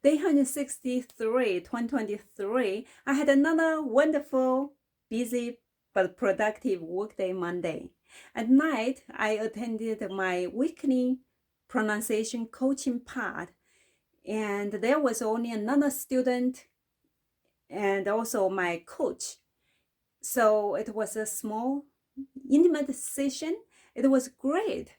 Day 163, 2023, I had another wonderful, busy, but productive workday Monday. At night, I attended my weekly pronunciation coaching part, and there was only another student and also my coach. So it was a small, intimate session. It was great.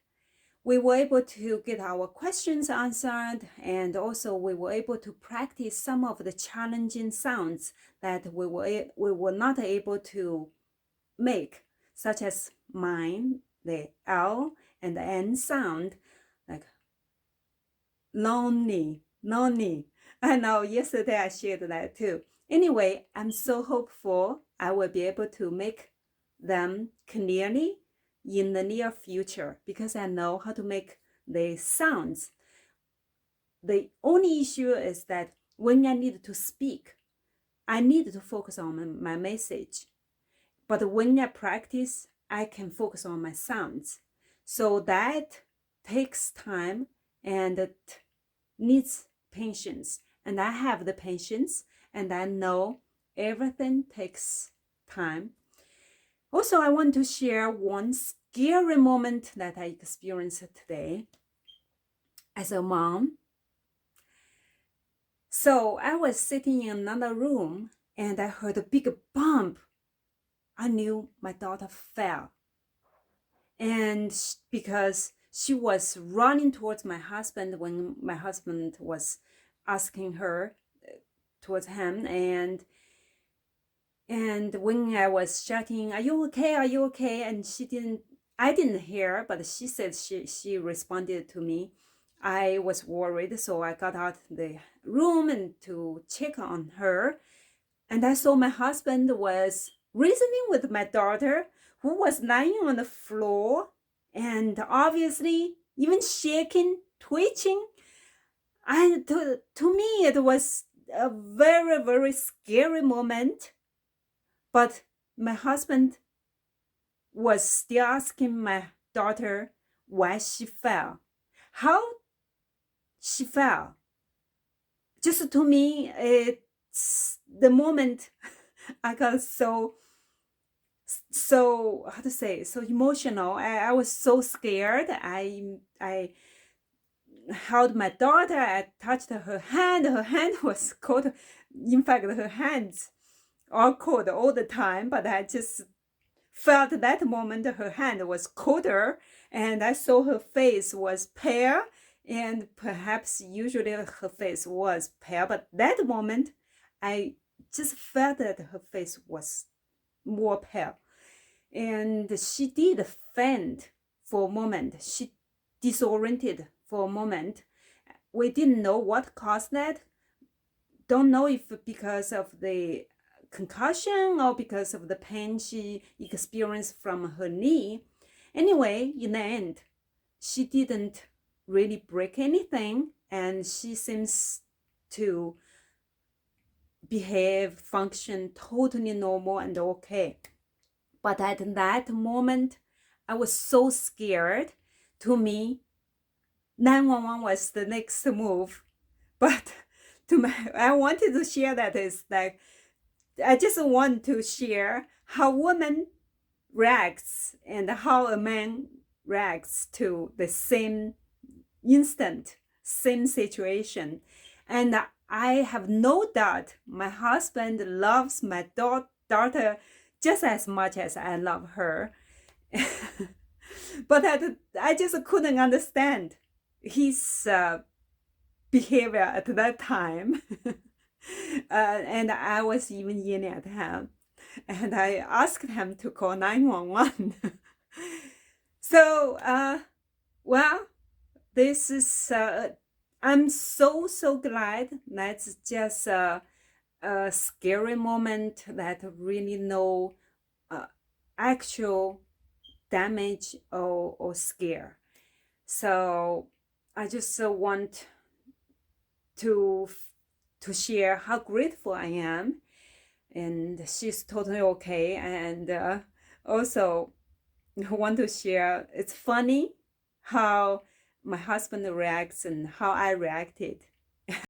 We were able to get our questions answered, and also we were able to practice some of the challenging sounds that we were not able to make, such as mine, the L and the N sound, like lonely, lonely. I know yesterday I shared that too. Anyway, I'm so hopeful I will be able to make them clearly in the near future because I know how to make the sounds. The only issue is that when I need to speak, I need to focus on my message. But when I practice, I can focus on my sounds. So that takes time and it needs patience. And I have the patience and I know everything takes time. Also, I want to share one scary moment that I experienced today as a mom. So I was sitting in another room and I heard a big bump. I knew my daughter fell. And because she was running towards my husband when my husband was asking her towards him, and when I was shouting, "Are you okay? Are you okay?" and I didn't hear, but she said she responded to me. I was worried, so I got out the room and to check on her, and I saw my husband was reasoning with my daughter, who was lying on the floor and obviously even shaking, twitching. To me, it was a very, very scary moment. But my husband was still asking my daughter why she fell, how she fell. Just to me, it's the moment I got so how to say, so emotional. I was so scared. I held my daughter. I touched her hand. Her hand was cold. In fact, her hands are cold all the time. But I just felt that moment her hand was colder, and I saw her face was pale. And perhaps usually her face was pale, but that moment I just felt that her face was more pale. And she did faint for a moment. She disoriented for a moment. We didn't know what caused that. Don't know if because of the concussion or because of the pain she experienced from her knee. Anyway, in the end, she didn't really break anything, and she seems to behave, function totally normal and okay. But at that moment, I was so scared. To me, 911 was the next move. But I wanted to share that is like, I just want to share how woman reacts and how a man reacts to the same instant, same situation. And I have no doubt my husband loves my daughter just as much as I love her. But I just couldn't understand his behavior at that time. And I was even yelling at him. And I asked him to call 911. So, well, this is, I'm so glad that's just a scary moment that really no actual damage or scare. So I just want to share how grateful I am, and she's totally okay. And also want to share, it's funny how my husband reacts and how I reacted.